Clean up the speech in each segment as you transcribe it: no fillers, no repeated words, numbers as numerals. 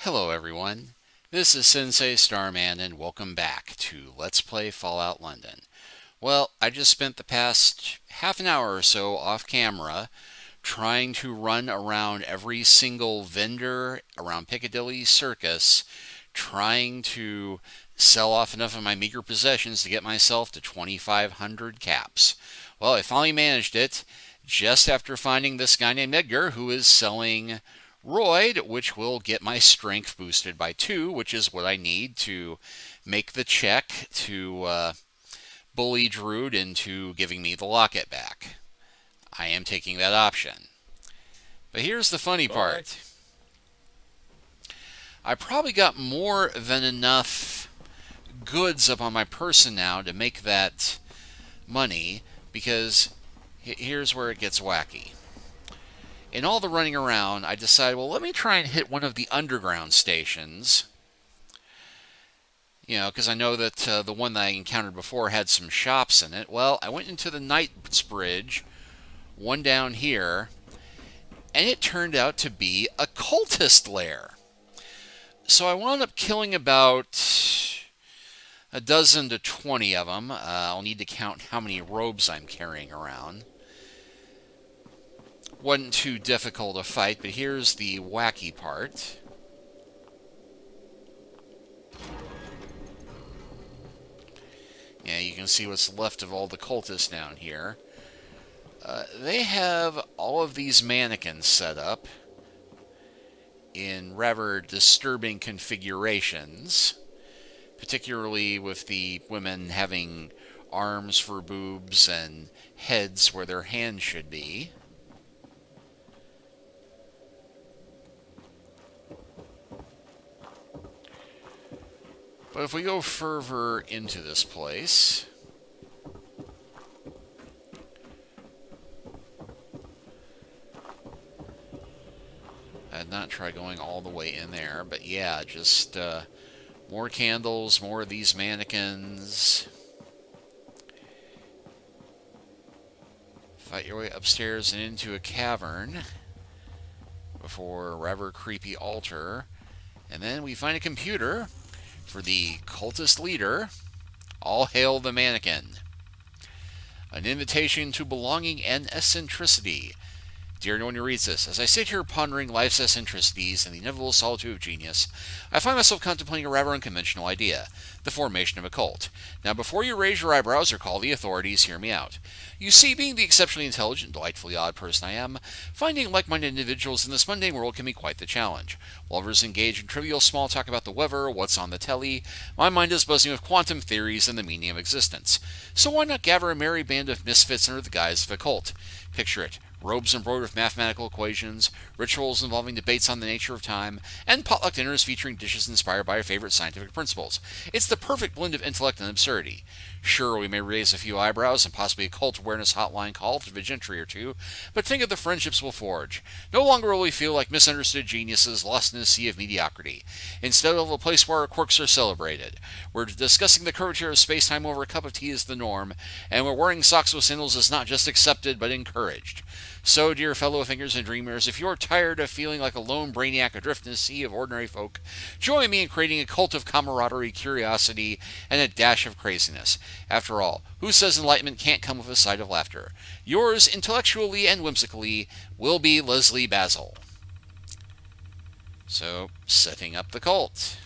Hello everyone, this is Sensei Starman and welcome back to Let's Play Fallout London. Well, I just spent the past half an hour or so off camera trying to run around every single vendor around Piccadilly Circus, trying to sell off enough of my meager possessions to get myself to 2,500 caps. Well, I finally managed it just after finding this guy named Edgar who is selling Royd, which will get my strength boosted by 2, which is what I need to make the check to bully Druid into giving me the locket back. I am taking that option. But here's the funny part. I probably got more than enough goods up on my person now to make that money, because here's where it gets wacky. In all the running around, I decided, well, let me try and hit one of the underground stations. You know, because I know that the one that I encountered before had some shops in it. Well, I went into the Knightsbridge, one down here, and it turned out to be a cultist lair. So I wound up killing about a dozen to 20 of them. I'll need to count how many robes I'm carrying around. Wasn't too difficult a fight, but here's the wacky part. Yeah, you can see what's left of all the cultists down here. They have all of these mannequins set up in rather disturbing configurations, particularly with the women having arms for boobs and heads where their hands should be. But if we go further into this place, I'd not try going all the way in there, but yeah, just more candles, more of these mannequins. Fight your way upstairs and into a cavern before a rather creepy altar, and then we find a computer for the cultist leader. All hail the mannequin. An invitation to belonging and eccentricity. Dear no one who reads this, as I sit here pondering life's eccentricities and the inevitable solitude of genius, I find myself contemplating a rather unconventional idea, the formation of a cult. Now, before you raise your eyebrows or call the authorities, hear me out. You see, being the exceptionally intelligent, delightfully odd person I am, finding like-minded individuals in this mundane world can be quite the challenge. While others engage in trivial small talk about the weather, what's on the telly, my mind is buzzing with quantum theories and the meaning of existence. So why not gather a merry band of misfits under the guise of a cult? Picture it. Robes embroidered with mathematical equations, rituals involving debates on the nature of time, and potluck dinners featuring dishes inspired by our favorite scientific principles. It's the perfect blend of intellect and absurdity. Sure, we may raise a few eyebrows and possibly a cult awareness hotline call to Vigentry or two, but think of the friendships we'll forge. No longer will we feel like misunderstood geniuses lost in a sea of mediocrity. Instead of a place where our quirks are celebrated, we're discussing the curvature of space-time over a cup of tea is the norm, and where wearing socks with sandals is not just accepted but encouraged. So, dear fellow thinkers and dreamers, if you're tired of feeling like a lone brainiac adrift in a sea of ordinary folk, join me in creating a cult of camaraderie, curiosity, and a dash of craziness. After all, who says enlightenment can't come with a side of laughter? Yours, intellectually and whimsically, will be Leslie Basil. So, setting up the cult.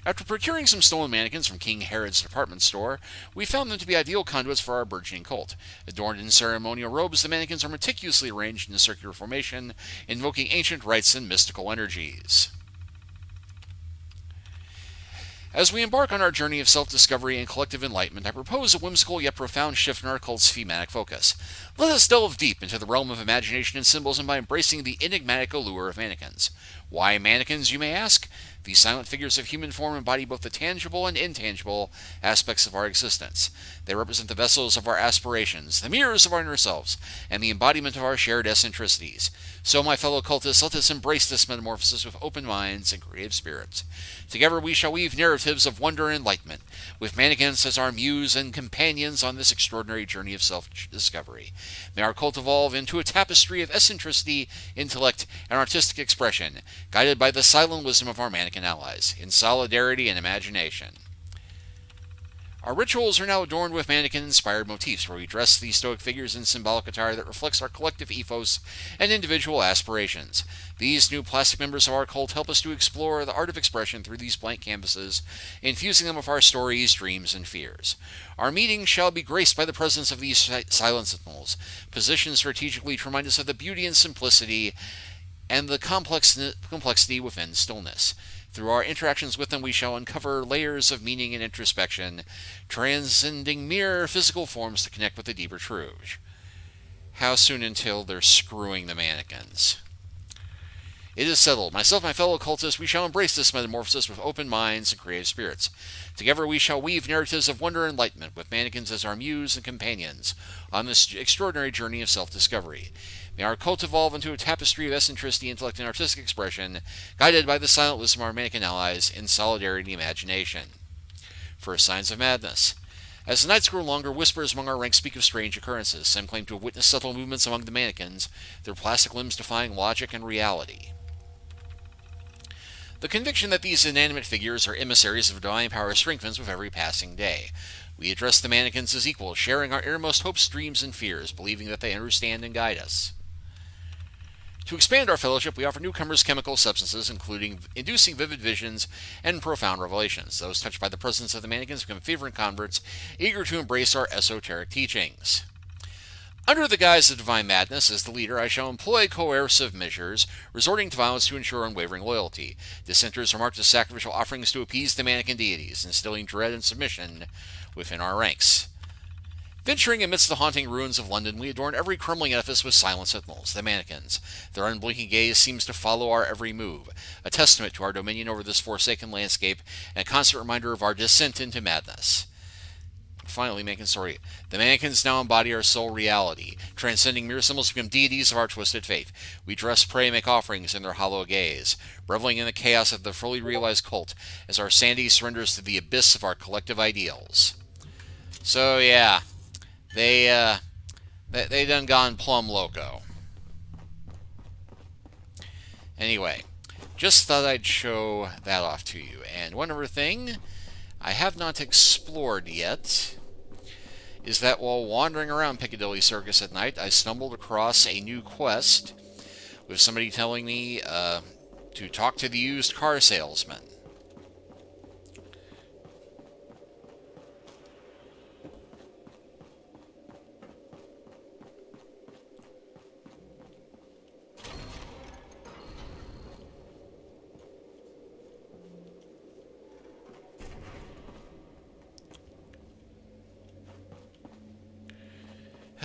After procuring some stolen mannequins from King Herod's department store, we found them to be ideal conduits for our burgeoning cult. Adorned in ceremonial robes, the mannequins are meticulously arranged in a circular formation, invoking ancient rites and mystical energies. As we embark on our journey of self-discovery and collective enlightenment, I propose a whimsical yet profound shift in our cult's thematic focus. Let us delve deep into the realm of imagination and symbolism by embracing the enigmatic allure of mannequins. Why mannequins, you may ask? These silent figures of human form embody both the tangible and intangible aspects of our existence. They represent the vessels of our aspirations, the mirrors of our inner selves, and the embodiment of our shared eccentricities. So, my fellow cultists, let us embrace this metamorphosis with open minds and creative spirits. Together we shall weave narratives of wonder and enlightenment, with mannequins as our muse and companions on this extraordinary journey of self-discovery. May our cult evolve into a tapestry of eccentricity, intellect, and artistic expression, guided by the silent wisdom of our mannequin allies, in solidarity and imagination. Our rituals are now adorned with mannequin-inspired motifs, where we dress these stoic figures in symbolic attire that reflects our collective ethos and individual aspirations. These new plastic members of our cult help us to explore the art of expression through these blank canvases, infusing them with our stories, dreams, and fears. Our meetings shall be graced by the presence of these silent sentinels, positioned strategically to remind us of the beauty and simplicity and the complexity within stillness. Through our interactions with them, we shall uncover layers of meaning and introspection, transcending mere physical forms to connect with the deeper truth. How soon until they're screwing the mannequins? It is settled. Myself and my fellow cultists, we shall embrace this metamorphosis with open minds and creative spirits. Together we shall weave narratives of wonder and enlightenment, with mannequins as our muse and companions on this extraordinary journey of self-discovery. May our cult evolve into a tapestry of eccentricity, intellect, and artistic expression, guided by the silent wisdom of our mannequin allies, in solidarity and imagination. First signs of madness. As the nights grow longer, whispers among our ranks speak of strange occurrences. Some claim to have witnessed subtle movements among the mannequins, their plastic limbs defying logic and reality. The conviction that these inanimate figures are emissaries of divine power strengthens with every passing day. We address the mannequins as equals, sharing our innermost hopes, dreams, and fears, believing that they understand and guide us. To expand our fellowship, we offer newcomers chemical substances, including inducing vivid visions and profound revelations. Those touched by the presence of the mannequins become fervent converts, eager to embrace our esoteric teachings. Under the guise of divine madness, as the leader, I shall employ coercive measures, resorting to violence to ensure unwavering loyalty. Dissenters are marked as sacrificial offerings to appease the mannequin deities, instilling dread and submission within our ranks. Venturing amidst the haunting ruins of London, we adorn every crumbling edifice with silent sentinels, the mannequins. Their unblinking gaze seems to follow our every move, a testament to our dominion over this forsaken landscape, and a constant reminder of our descent into madness. Finally, mannequin story. The mannequins now embody our sole reality, transcending mere symbols to become deities of our twisted faith. We dress, pray, make offerings in their hollow gaze, reveling in the chaos of the fully realized cult, as our sanity surrenders to the abyss of our collective ideals. So yeah, they done gone plumb loco. Anyway, just thought I'd show that off to you. And one other thing I have not explored yet is that while wandering around Piccadilly Circus at night, I stumbled across a new quest with somebody telling me to talk to the used car salesman.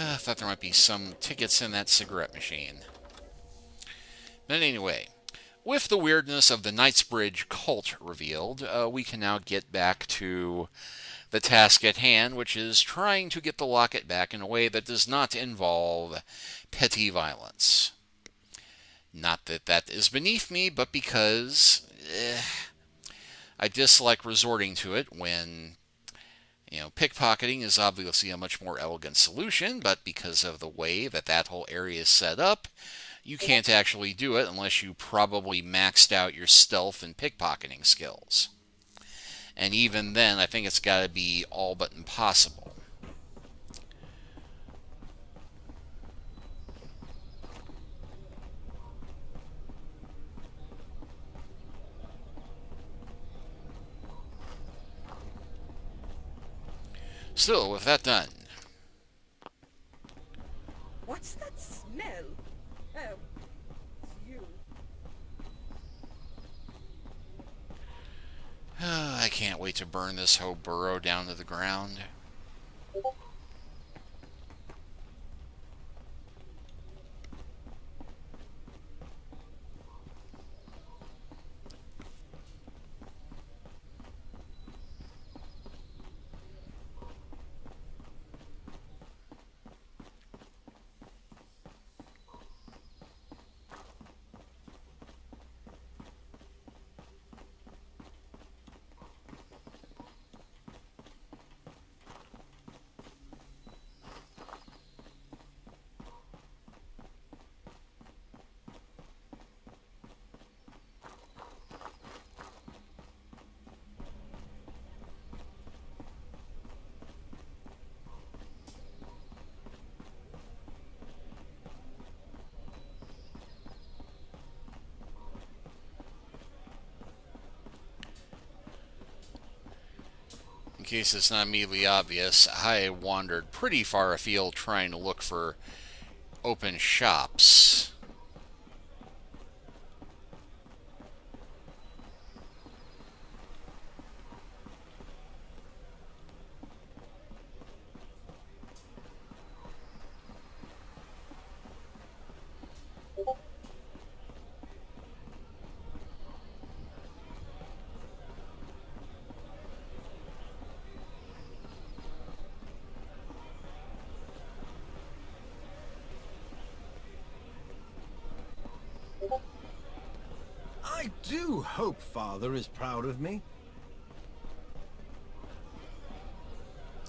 I thought there might be some tickets in that cigarette machine. But anyway, with the weirdness of the Knightsbridge cult revealed, we can now get back to the task at hand, which is trying to get the locket back in a way that does not involve petty violence. Not that that is beneath me, but because I dislike resorting to it when pickpocketing is obviously a much more elegant solution, but because of the way that whole area is set up, you can't actually do it unless you probably maxed out your stealth and pickpocketing skills. And even then, I think it's got to be all but impossible. Still, with that done. What's that smell? Oh, it's you. I can't wait to burn this whole burrow down to the ground. case it's not immediately obvious, I wandered pretty far afield trying to look for open shops. I do hope Father is proud of me.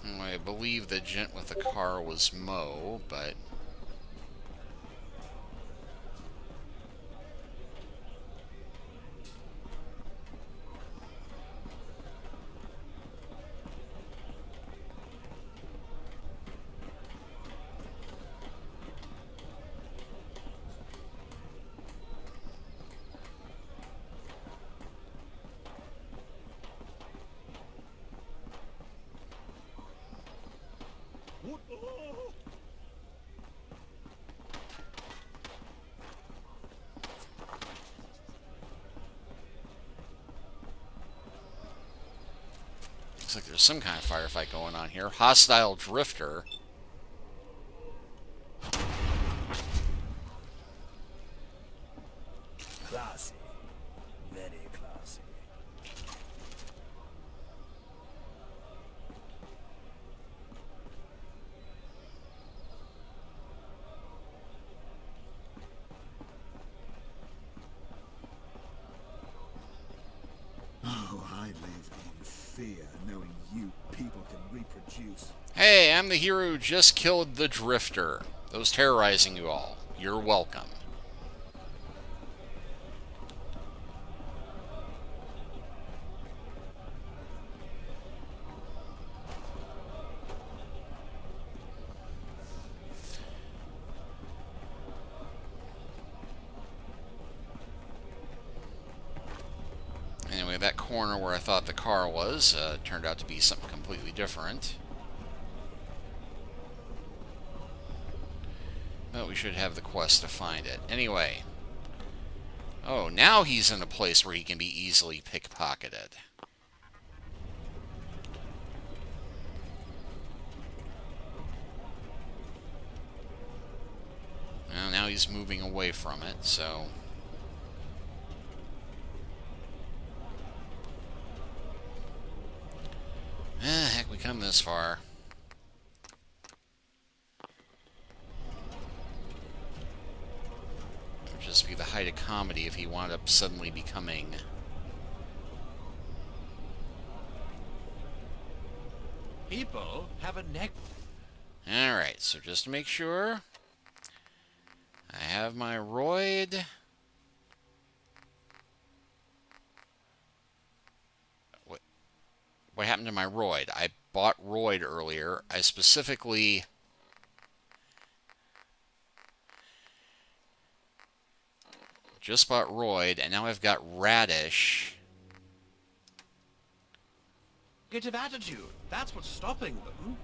I believe the gent with the car was Mo, but... Looks like there's some kind of firefight going on here. Hostile drifter. Classy. Very classy. Oh, I live in fear knowing you people can reproduce. Hey, I'm the hero who just killed the drifter. Those terrorizing you all. You're welcome. Anyway, that corner where I thought the car was turned out to be something completely different. But we should have the quest to find it. Anyway. Oh, now he's in a place where he can be easily pickpocketed. Well, now he's moving away from it, so... heck, we come this far. It would just be the height of comedy if he wound up suddenly becoming... People have a neck. Alright, so just to make sure... I have my roid... What happened to my roid? I bought roid earlier. I specifically... just bought roid, and now I've got radish. Negative attitude. That's what's stopping them.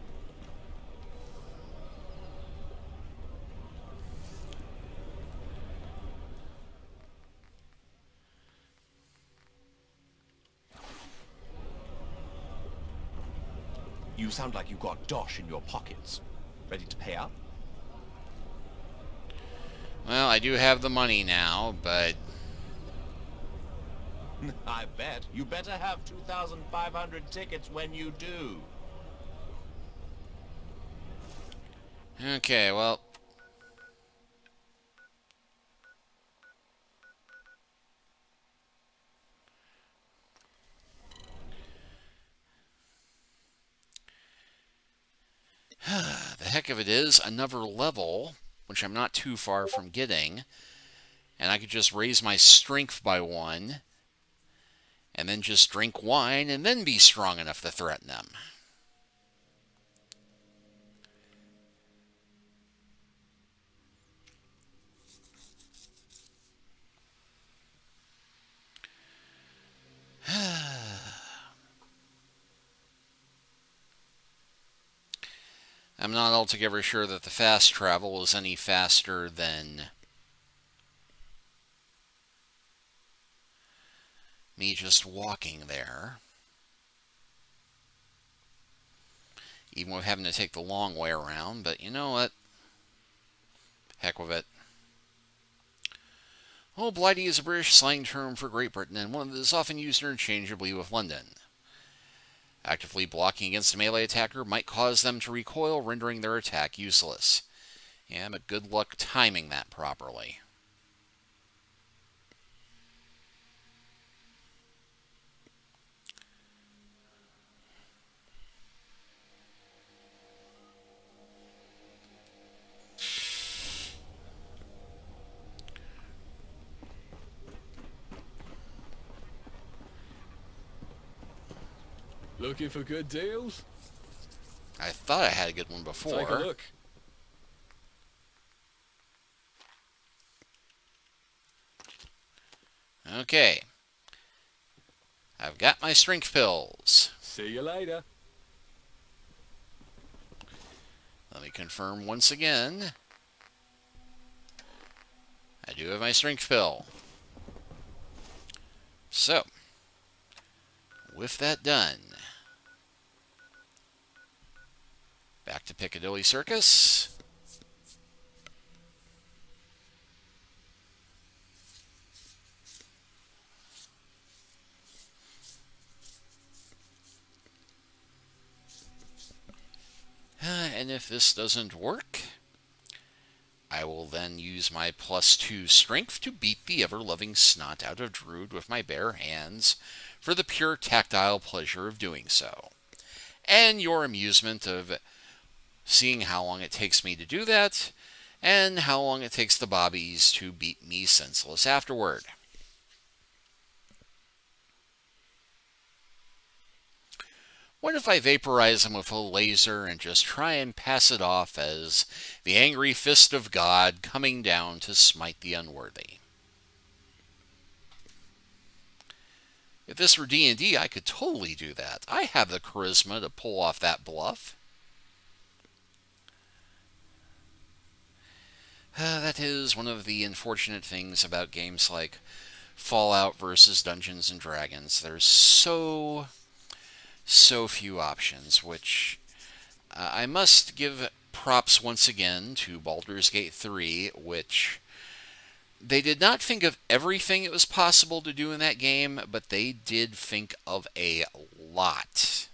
You sound like you got dosh in your pockets. Ready to pay up? Well, I do have the money now, but... I bet. You better have 2,500 tickets when you do. Okay, well... the heck of it is, another level, which I'm not too far from getting, and I could just raise my strength by 1, and then just drink wine, and then be strong enough to threaten them. I'm not altogether sure that the fast travel is any faster than me just walking there. Even with having to take the long way around, but you know what? Heck with it. Well, Blighty is a British slang term for Great Britain, and one that is often used interchangeably with London. Actively blocking against a melee attacker might cause them to recoil, rendering their attack useless. Yeah, but good luck timing that properly. Looking for good deals? I thought I had a good one before. Take a look. Okay. I've got my strength pills. See you later. Let me confirm once again. I do have my strength pill. So, with that done, back to Piccadilly Circus. And if this doesn't work, I will then use my +2 strength to beat the ever-loving snot out of Druid with my bare hands for the pure tactile pleasure of doing so. And your amusement of seeing how long it takes me to do that, and how long it takes the bobbies to beat me senseless afterward. What if I vaporize him with a laser and just try and pass it off as the angry fist of God coming down to smite the unworthy? If this were D&D, I could totally do that. I have the charisma to pull off that bluff. That is one of the unfortunate things about games like Fallout versus Dungeons and Dragons. There's so few options, which I must give props once again to Baldur's Gate 3, which they did not think of everything it was possible to do in that game, but they did think of a lot.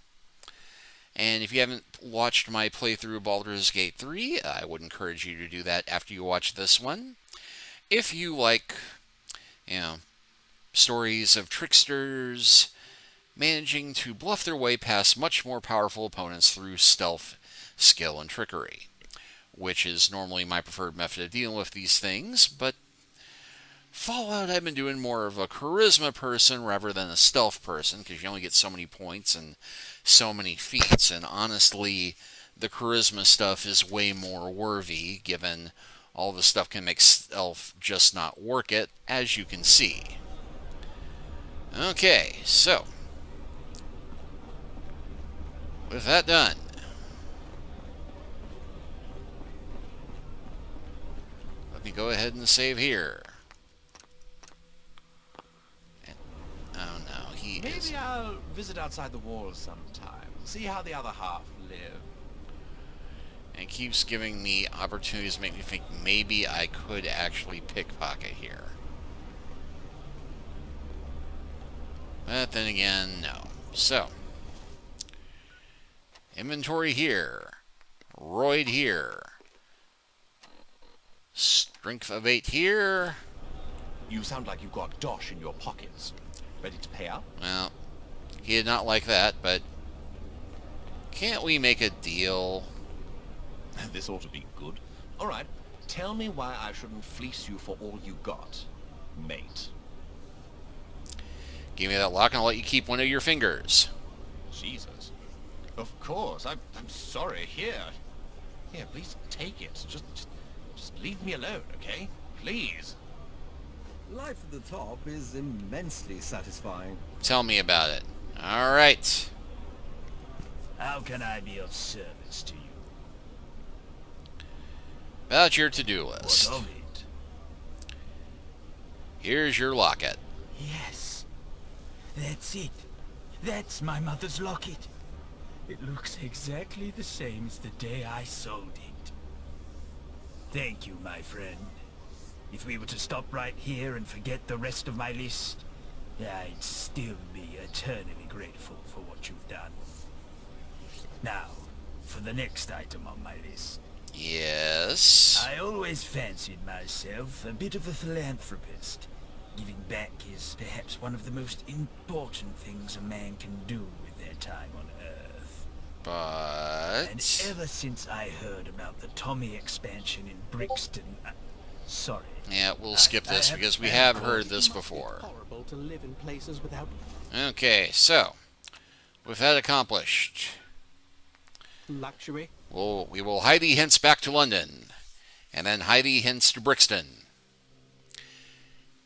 And if you haven't watched my playthrough of Baldur's Gate 3, I would encourage you to do that after you watch this one. If you like, stories of tricksters managing to bluff their way past much more powerful opponents through stealth, skill, and trickery, which is normally my preferred method of dealing with these things, but Fallout, I've been doing more of a charisma person rather than a stealth person, because you only get so many points and so many feats, and honestly, the charisma stuff is way more worthy, given all the stuff can make stealth just not work it, as you can see. Okay, so with that done, let me go ahead and save here. Oh no, he is... Maybe I'll visit outside the walls sometime. See how the other half live. And keeps giving me opportunities to make me think maybe I could actually pickpocket here. But then again, no. So, inventory here. Roid here. Strength of 8 here. You sound like you've got dosh in your pockets. Ready to pay up? Well, he did not like that, but can't we make a deal? This ought to be good. All right, tell me why I shouldn't fleece you for all you got, mate. Give me that lock and I'll let you keep one of your fingers. Jesus. Of course. I'm sorry. Here, please take it. Just leave me alone, okay? Please. Life at the top is immensely satisfying. Tell me about it. All right. How can I be of service to you? about your to-do list. What of it? Here's your locket. Yes. That's it. That's my mother's locket. It looks exactly the same as the day I sold it. Thank you, my friend. If we were to stop right here and forget the rest of my list, I'd still be eternally grateful for what you've done. Now, for the next item on my list. Yes. I always fancied myself a bit of a philanthropist. Giving back is perhaps one of the most important things a man can do with their time on Earth. But... And ever since I heard about the Tommy expansion in Brixton... sorry. Yeah, we'll skip this because we have heard this before. Horrible to live in places without Okay, so with that accomplished, luxury. we will hie thee hence back to London, and then hie thee hence to Brixton.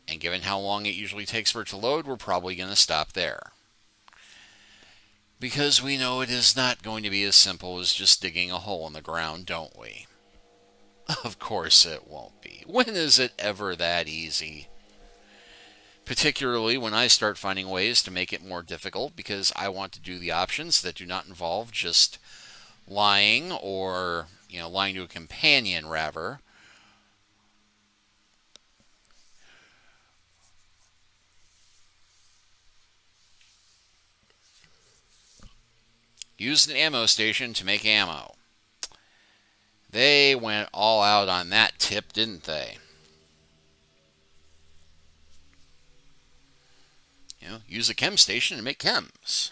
And given how long it usually takes for it to load, we're probably going to stop there. Because we know it is not going to be as simple as just digging a hole in the ground, don't we? Of course it won't be. When is it ever that easy? Particularly when I start finding ways to make it more difficult because I want to do the options that do not involve just lying or, lying to a companion, rather. Used an ammo station to make ammo. They went all out on that tip, didn't they? Use a chem station to make chems.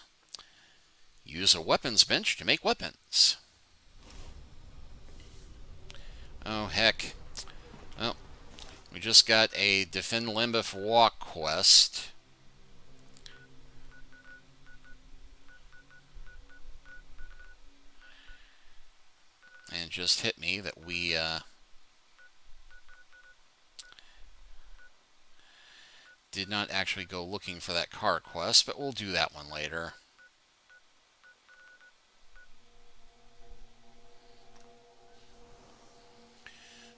Use a weapons bench to make weapons. Oh, heck. Well, we just got a Defend Lambeth Walk quest. And it just hit me that we did not actually go looking for that car quest, but we'll do that one later.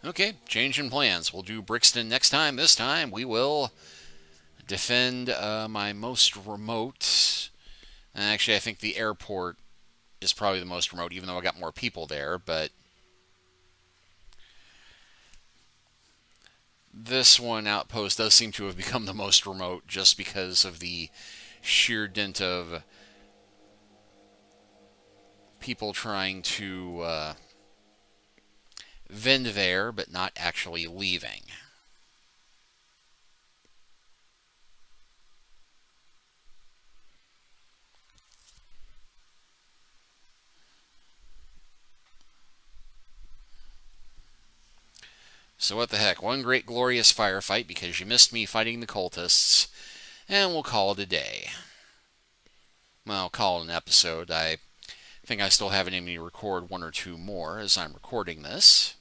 Okay, change in plans. We'll do Brixton next time. This time we will defend my most remote. Actually, I think the airport is probably the most remote, even though I got more people there, but this one outpost does seem to have become the most remote just because of the sheer dint of people trying to vend there, but not actually leaving. So what the heck, one great glorious firefight because you missed me fighting the cultists, and we'll call it a day. Well, call it an episode. I think I still have it in me to record one or two more as I'm recording this.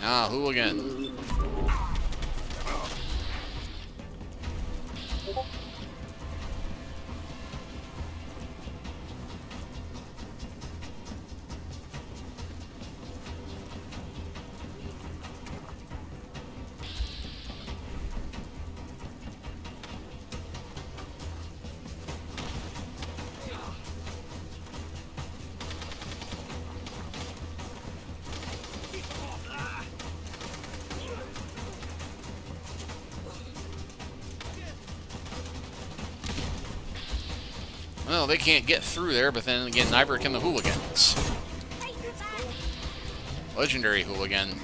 Ah, hooligan. Well, they can't get through there, but then again, neither can the hooligans. Legendary hooligan.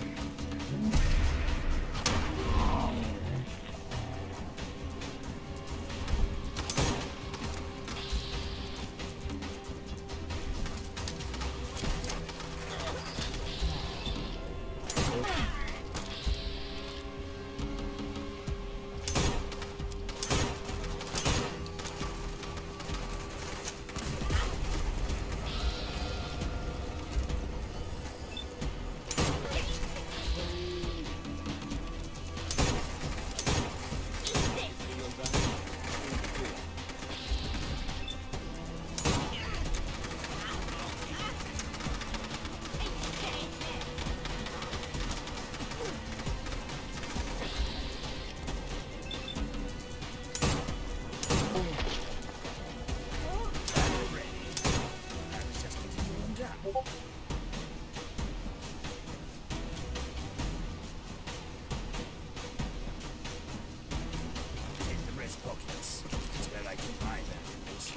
lockets. It's where I keep my valuables.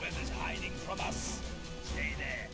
Whoever's hiding from us, stay there.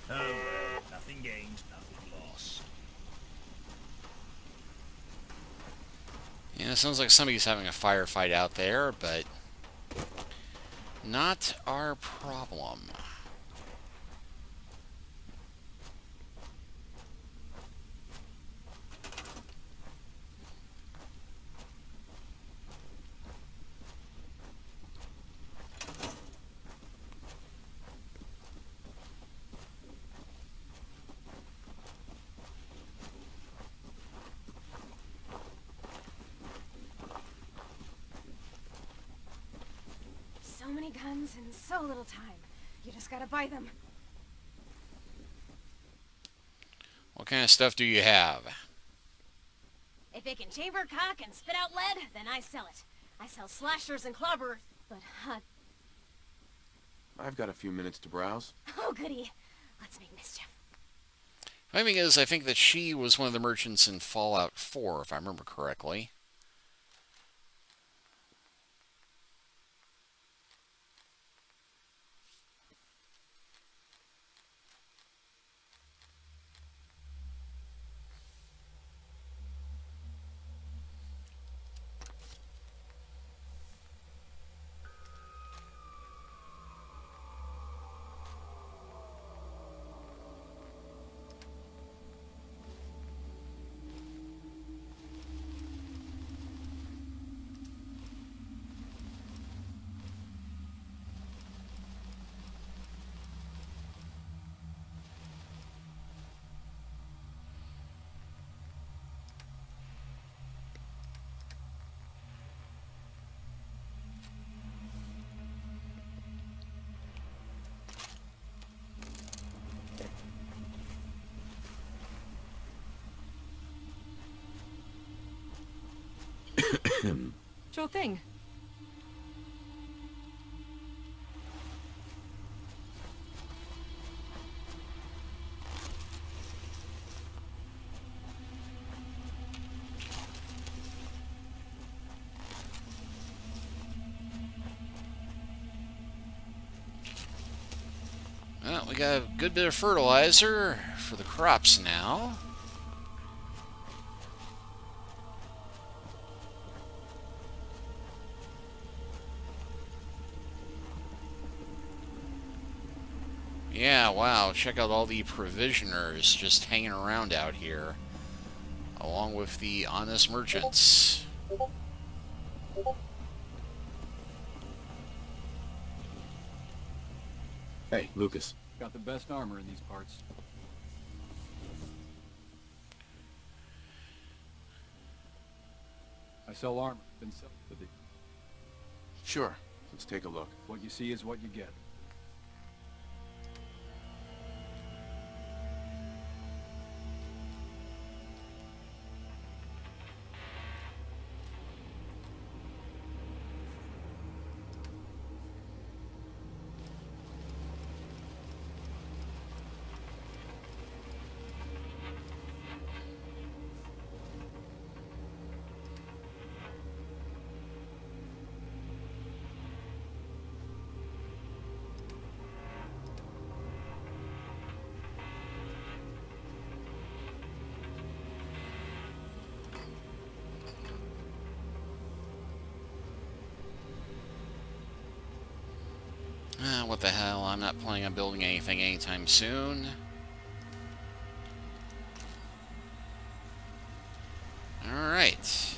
Oh well, nothing gained, nothing lost. Yeah, it sounds like somebody's having a firefight out there, but not our problem. So many guns in so little time. You just gotta buy them. What kind of stuff do you have? If it can chamber cock and spit out lead, then I sell it. I sell slashers and clobberers, but I've got a few minutes to browse. oh goody. Let's make mischief. My thing is, I think that she was one of the merchants in Fallout 4, if I remember correctly. Sure thing. Well, we got a good bit of fertilizer for the crops now. Yeah, wow, check out all the provisioners just hanging around out here, along with the honest merchants. Hey, Lucas. Got the best armor in these parts. I sell armor. Been selling for the... Sure. Let's take a look. What you see is what you get. What the hell? I'm not planning on building anything anytime soon. Alright.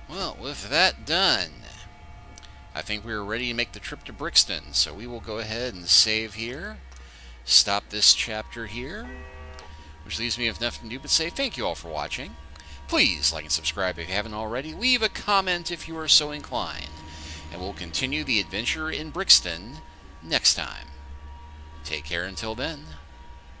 Well, with that done, I think we are ready to make the trip to Brixton, so we will go ahead and save here. Stop this chapter here, which leaves me with nothing to do but say thank you all for watching. Please like and subscribe if you haven't already. Leave a comment if you are so inclined. And we'll continue the adventure in Brixton next time. Take care until then.